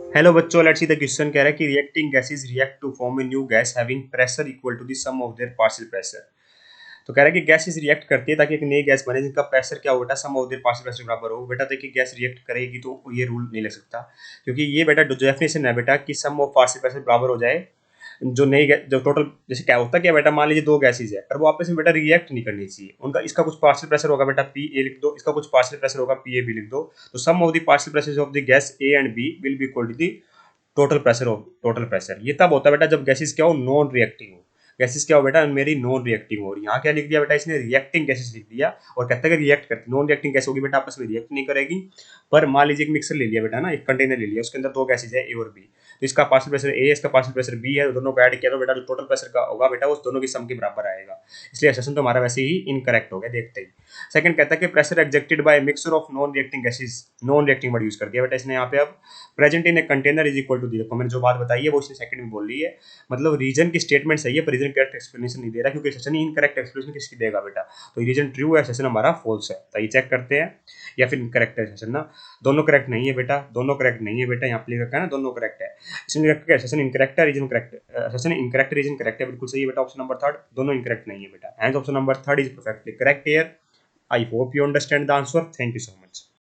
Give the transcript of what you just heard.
Hello बच्चों, let's see the question कह रहा है कि reacting gases react to form a new gas having pressure equal to the sum of their partial pressure. तो कह रहा है कि गैसेस रिएक्ट करती है ताकि एक नई गैस बने जिनका प्रेशर क्या हो बेटा, सम ऑफ देयर पार्शियल प्रेशर के बराबर हो। बेटा देखिए गैस रिएक्ट करेगी तो ये रूल नहीं लग सकता, क्योंकि ये बेटा जो डेफिनेशन है बेटा कि सम ऑफ पार्शियल प्रेशर बराबर हो जाए जो नई जो टोटल, जैसे क्या होता क्या बेटा, मान लीजिए दो गैसेज है पर वो आपस में बेटा रिएक्ट नहीं करनी चाहिए उनका, इसका कुछ पार्शियल प्रेशर होगा बेटा पी ए लिख दो, इसका कुछ पार्शियल प्रेशर होगा पी ए बी लिख दो। तो sum of the partial pressure of the gas A and B will be equal to the total pressure of total pressure. ये तब होता है बेटा जब गैसेस क्या हो, नॉन रिएक्टिंग हो। गैसेस क्या हो बेटा, मेरी नॉन रिएक्टिंग हो। और यहाँ क्या लिख दिया बेटा, इसने रिएक्टिंग गैसेस लिख दिया और कहता है कि रिएक्ट करती, नॉन रिएक्टिंग गैस होगी बेटा, आपस में रिएक्ट नहीं करेगी। पर मान लीजिए एक मिक्सर ले लिया बेटा ना, एक कंटेनर ले लिया, उसके अंदर दो गैसेज है ए और बी। तो इसका पार्शियल प्रेशर ए है, इसका पार्शियल प्रेशर बी है, तो दोनों को ऐड किया तो बेटा जो टोटल प्रेशर का होगा बेटा वो दोनों की सम के बराबर आएगा। इसलिए सेशन तो हमारा वैसे ही इनकरेक्ट हो गया देखते ही। सेकंड कहता है कि pressure exerted by mixture of non reacting gases, non reacting word use कर दिया बेटा इसने यहाँ पे। अब present in a container is equal to, देखो मैंने जो बात बताई है वो इसने सेकंड में बोल ली है। मतलब रीजन की स्टेटमेंट सही है पर रीजन करेक्ट एक्सप्लेनेशन नहीं दे रहा, क्योंकि सेशन ही इनकरेक्ट एक्सप्लेनेशन किसकी देगा बेटा। तो रीजन ट्रू है, सेशन हमारा फॉल्स है। तो ये चेक करते हैं या फिर करेक्ट है सेशन ना। दोनों करेक्ट नहीं है बेटा, दोनों करेक्ट नहीं है बेटा, यहाँ पे लिख रखा है ना दोनों करेक्ट है। सेशन इनकरेक्ट है, reason correct, session incorrect reason correct है, बिल्कुल सही है बेटा ऑप्शन नंबर थर्ड। दोनों इनकरेक्ट नहीं है बेटा, and option number third is perfectly correct here. I hope you understand the answer. Thank you so much.